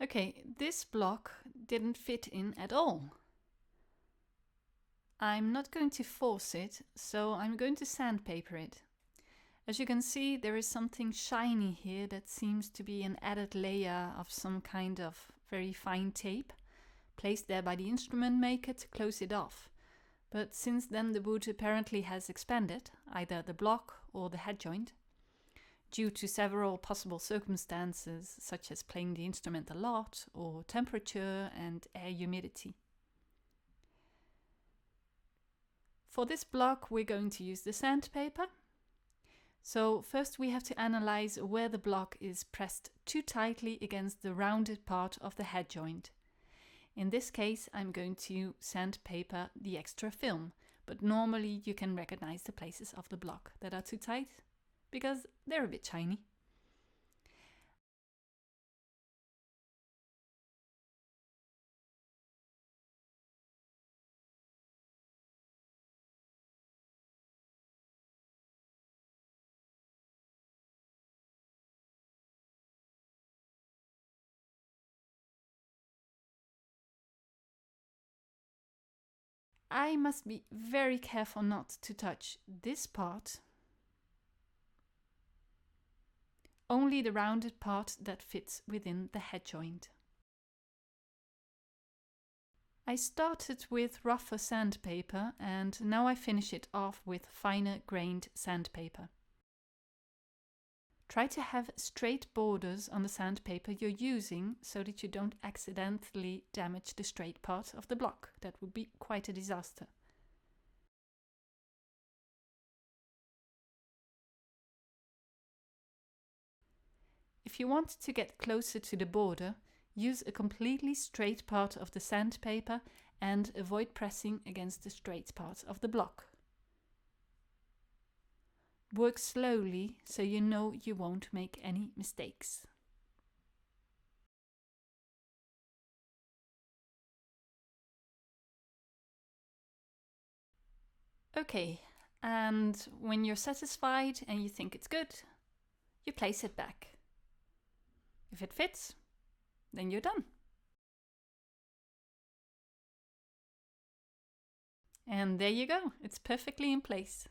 Okay, this block didn't fit in at all. I'm not going to force it, so I'm going to sandpaper it. As you can see, there is something shiny here that seems to be an added layer of some kind of very fine tape, placed there by the instrument maker to close it off. But since then the wood apparently has expanded, either the block or the head joint, due to several possible circumstances such as playing the instrument a lot or temperature and air humidity. For this block we're going to use the sandpaper. So first we have to analyze where the block is pressed too tightly against the rounded part of the head joint. In this case I'm going to sandpaper the extra film, but normally you can recognize the places of the block that are too tight because they're a bit shiny. I must be very careful not to touch this part, only the rounded part that fits within the head joint. I started with rougher sandpaper and now I finish it off with finer grained sandpaper. Try to have straight borders on the sandpaper you're using so that you don't accidentally damage the straight part of the block. That would be quite a disaster. If you want to get closer to the border, use a completely straight part of the sandpaper and avoid pressing against the straight part of the block. Work slowly so you know you won't make any mistakes. Okay, and when you're satisfied and you think it's good, you place it back. If it fits, then you're done. And there you go, it's perfectly in place.